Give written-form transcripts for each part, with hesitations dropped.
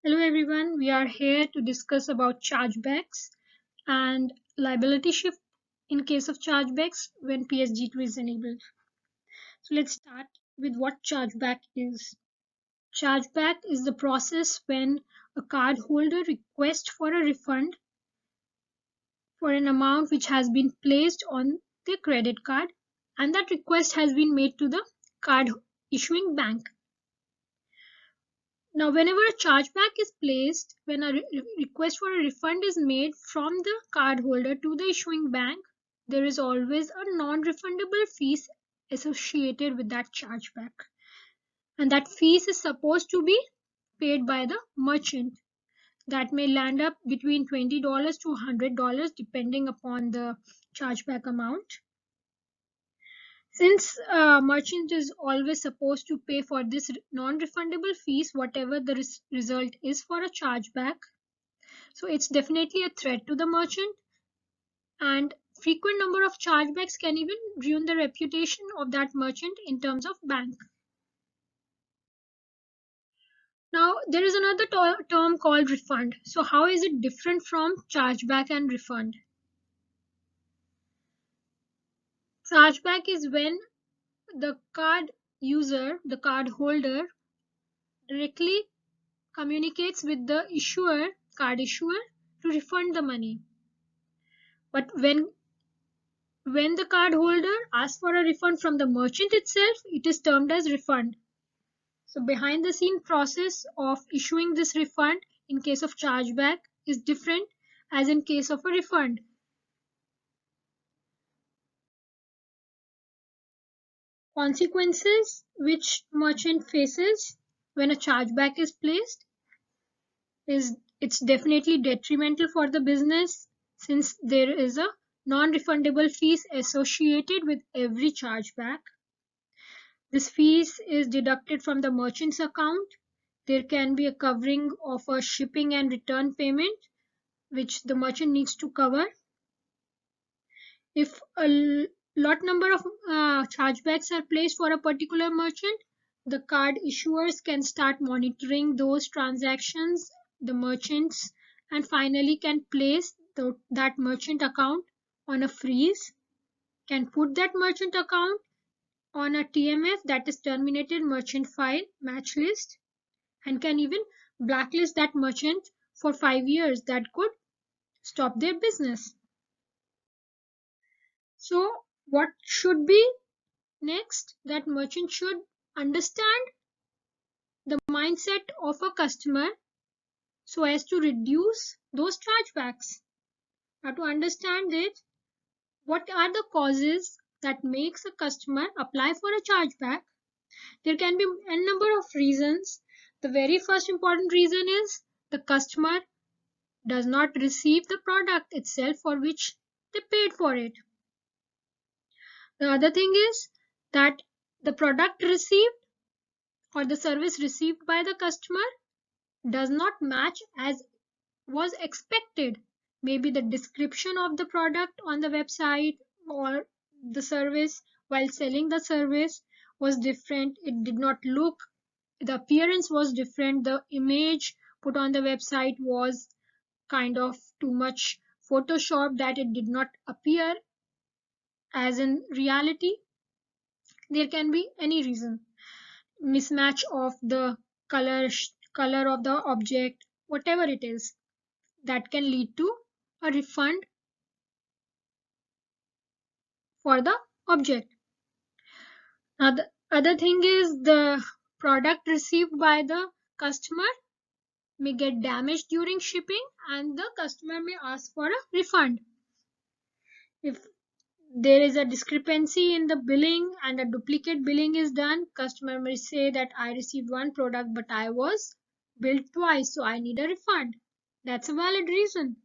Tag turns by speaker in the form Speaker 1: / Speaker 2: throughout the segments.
Speaker 1: Hello everyone, we are here to discuss about chargebacks and liability shift in case of chargebacks when PSD2 is enabled. So let's start with what chargeback is. Chargeback is the process when a cardholder requests for a refund for an amount which has been placed on their credit card and that request has been made to the card issuing bank. Now, whenever a chargeback is placed, when a request for a refund is made from the cardholder to the issuing bank, there is always a non-refundable fees associated with that chargeback. And that fees is supposed to be paid by the merchant. That may land up between $20 to $100 depending upon the chargeback amount. Since a merchant is always supposed to pay for this non-refundable fees, whatever the result is for a chargeback, so it's definitely a threat to the merchant, and frequent number of chargebacks can even ruin the reputation of that merchant in terms of bank. Now, there is another term called refund. So how is it different from chargeback and refund? Chargeback is when the card user, the card holder, directly communicates with the card issuer, to refund the money. But when the card holder asks for a refund from the merchant itself, it is termed as refund. So behind the scene process of issuing this refund in case of chargeback is different as in case of a refund. Consequences which merchant faces when a chargeback is placed is it's definitely detrimental for the business, since there is a non-refundable fees associated with every chargeback. This fees is deducted from the merchant's account. There can be a covering of a shipping and return payment which the merchant needs to cover. If a lot number of chargebacks are placed for a particular merchant, the card issuers can start monitoring those transactions, the merchants, and finally can place that merchant account on a freeze, can put that merchant account on a TMF, that is terminated merchant file match list, and can even blacklist that merchant for 5 years. That could stop their business. So what should be next? That merchant should understand the mindset of a customer so as to reduce those chargebacks. Now, to understand it, what are the causes that makes a customer apply for a chargeback? There can be a number of reasons. The very first important reason is the customer does not receive the product itself for which they paid for it. The other thing is that the product received or the service received by the customer does not match as was expected. Maybe the description of the product on the website or the service while selling the service was different. It did not look, the appearance was different. The image put on the website was kind of too much Photoshop, that it did not appear as in reality. There can be any reason. Mismatch of the color of the object, whatever it is, that can lead to a refund for the object. Now the other thing is the product received by the customer may get damaged during shipping and the customer may ask for a refund. If there is a discrepancy in the billing and a duplicate billing is done, customer may say that I received one product but I was billed twice, so I need a refund. That's a valid reason.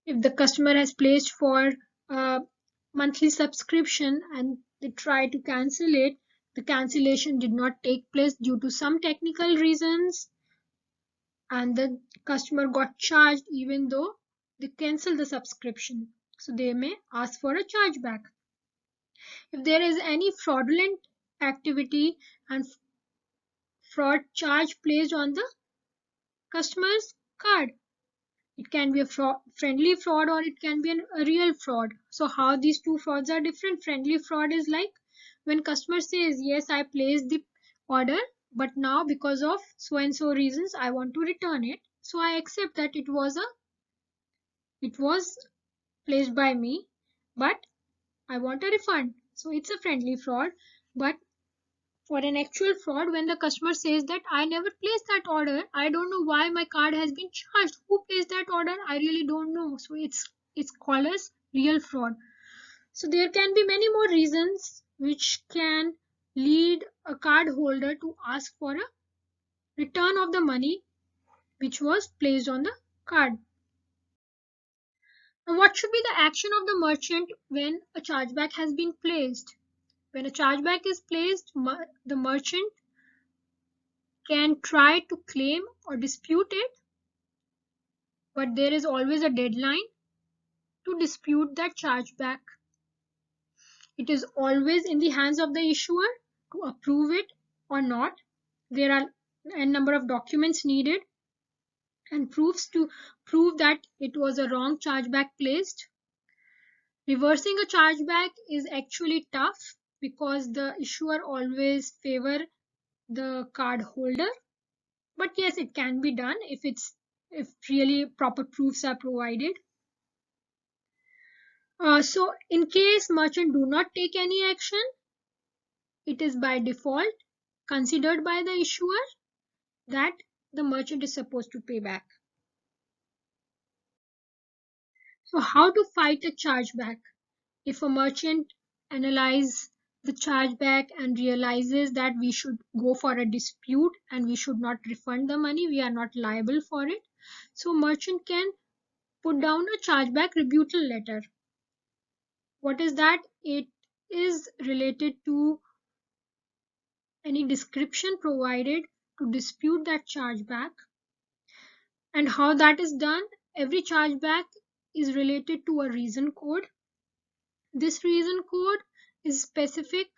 Speaker 1: If the customer has placed for a monthly subscription and they try to cancel it, the cancellation did not take place due to some technical reasons and the customer got charged even though they canceled the subscription. So they may ask for a chargeback. If there is any fraudulent activity and fraud charge placed on the customer's card. It can be a friendly fraud or it can be a real fraud. So how these two frauds are different? Friendly fraud is like when customer says, yes, I placed the order, but now because of so and so reasons, I want to return it. So I accept that it was placed by me, but I want a refund. So it's a friendly fraud. But for an actual fraud, when the customer says that I never placed that order, I don't know why my card has been charged. Who placed that order? I really don't know. So it's called as real fraud. So there can be many more reasons which can lead a card holder to ask for a return of the money which was placed on the card. Now, what should be the action of the merchant when a chargeback has been placed? When a chargeback is placed, the merchant can try to claim or dispute it, but there is always a deadline to dispute that chargeback. It is always in the hands of the issuer to approve it or not. There are a number of documents needed and proofs to prove that it was a wrong chargeback placed. Reversing a chargeback is actually tough because the issuer always favor the card holder. But yes, it can be done if really proper proofs are provided. So in case merchant do not take any action, it is by default considered by the issuer that the merchant is supposed to pay back. So how to fight a chargeback? If a merchant analyzes the chargeback and realizes that we should go for a dispute and we should not refund the money, we are not liable for it. So merchant can put down a chargeback rebuttal letter. What is that? It is related to any description provided to dispute that chargeback. And how that is done? Every chargeback is related to a reason code. This reason code is specific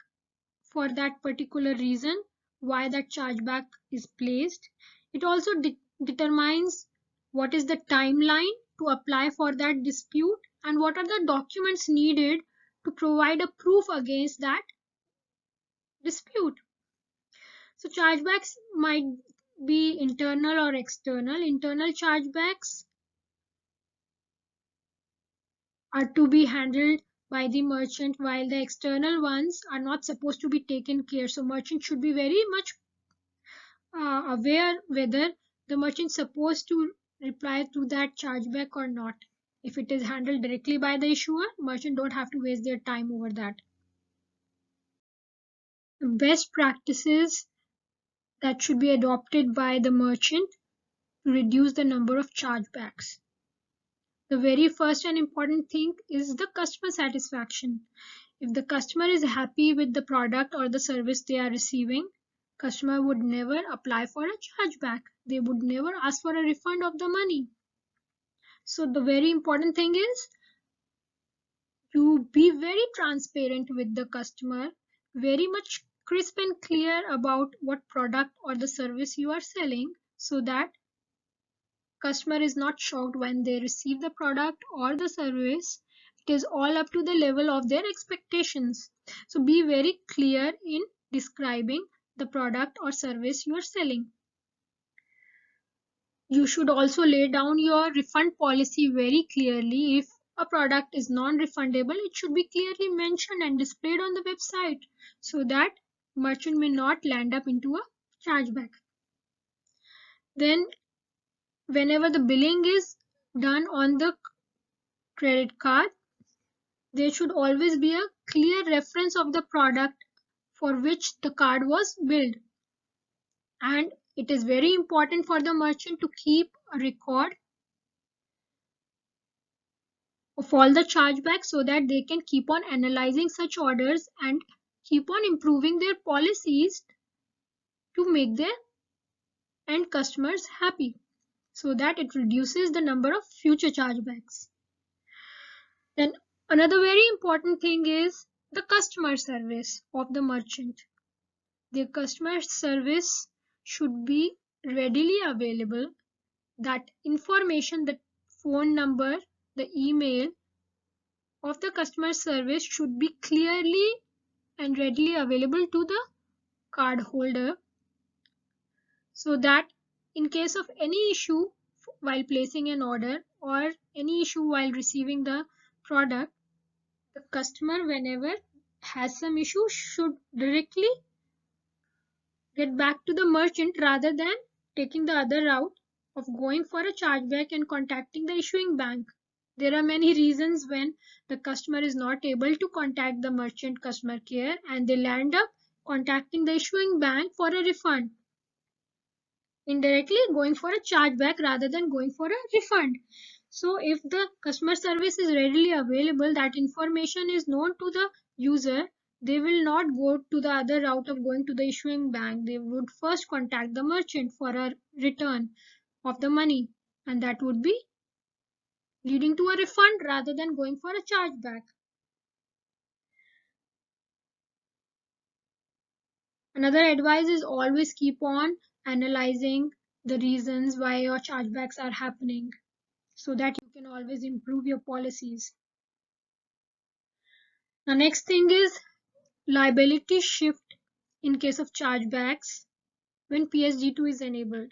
Speaker 1: for that particular reason why that chargeback is placed. It also determines what is the timeline to apply for that dispute and what are the documents needed to provide a proof against that dispute. So chargebacks might be internal or external. Internal chargebacks are to be handled by the merchant, while the external ones are not supposed to be taken care. So merchant should be very much aware whether the merchant is supposed to reply to that chargeback or not. If it is handled directly by the issuer, merchant don't have to waste their time over that. The best practices that should be adopted by the merchant to reduce the number of chargebacks. The very first and important thing is the customer satisfaction. If the customer is happy with the product or the service they are receiving, customer would never apply for a chargeback. They would never ask for a refund of the money. So the very important thing is to be very transparent with the customer, very much crisp and clear about what product or the service you are selling, so that customer is not shocked when they receive the product or the service. It is all up to the level of their expectations. So be very clear in describing the product or service you are selling. You should also lay down your refund policy very clearly. If a product is non-refundable, it should be clearly mentioned and displayed on the website so that merchant may not land up into a chargeback. Then whenever the billing is done on the credit card, there should always be a clear reference of the product for which the card was billed. And it is very important for the merchant to keep a record of all the chargebacks so that they can keep on analyzing such orders and keep on improving their policies to make their end customers happy so that it reduces the number of future chargebacks. Then another very important thing is the customer service of the merchant. The customer service should be readily available. That information, the phone number, the email of the customer service should be clearly and readily available to the card holder, so that in case of any issue while placing an order or any issue while receiving the product, the customer whenever has some issue should directly get back to the merchant rather than taking the other route of going for a chargeback and contacting the issuing bank. There are many reasons when the customer is not able to contact the merchant customer care and they'll end up contacting the issuing bank for a refund, indirectly going for a chargeback rather than going for a refund. So if the customer service is readily available, that information is known to the user, they will not go to the other route of going to the issuing bank. They would first contact the merchant for a return of the money, and that would be leading to a refund rather than going for a chargeback. Another advice is always keep on analyzing the reasons why your chargebacks are happening, so that you can always improve your policies. The next thing is liability shift in case of chargebacks when PSD2 is enabled.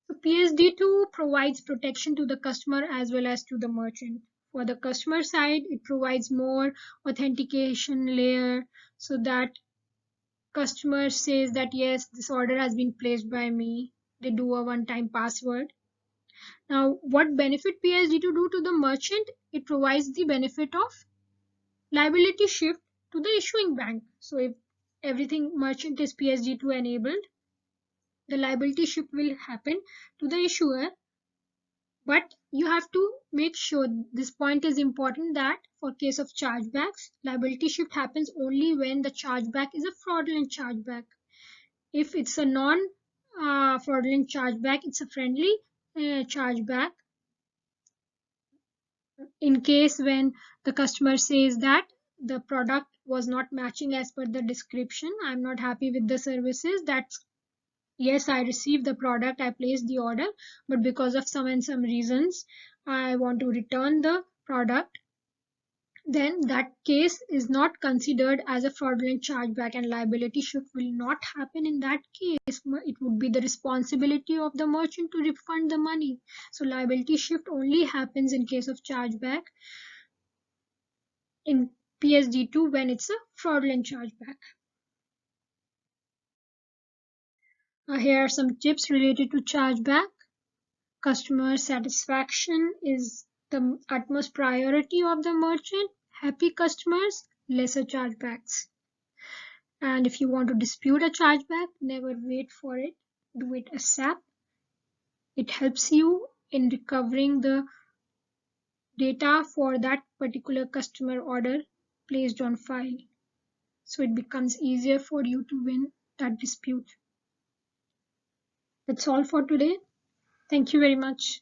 Speaker 1: So PSD2 provides protection to the customer as well as to the merchant. For the customer side, it provides more authentication layer so that customer says that yes, this order has been placed by me. They do a one-time password. Now, what benefit PSD2 do to the merchant? It provides the benefit of liability shift to the issuing bank. So if everything merchant is PSD2 enabled, the liability shift will happen to the issuer. But you have to make sure, this point is important, that for case of chargebacks, liability shift happens only when the chargeback is a fraudulent chargeback. If it's a non-fraudulent chargeback, it's a friendly chargeback. In case when the customer says that the product was not matching as per the description, I'm not happy with the services, that's yes, I received the product, I placed the order, but because of some reasons I want to return the product, then that case is not considered as a fraudulent chargeback and liability shift will not happen in that case. It would be the responsibility of the merchant to refund the money. So liability shift only happens in case of chargeback in PSD2 when it's a fraudulent chargeback. Here are some tips related to chargeback. Customer satisfaction is the utmost priority of the merchant. Happy customers, lesser chargebacks. And if you want to dispute a chargeback, never wait for it. Do it ASAP. It helps you in recovering the data for that particular customer order placed on file. So it becomes easier for you to win that dispute. That's all for today. Thank you very much.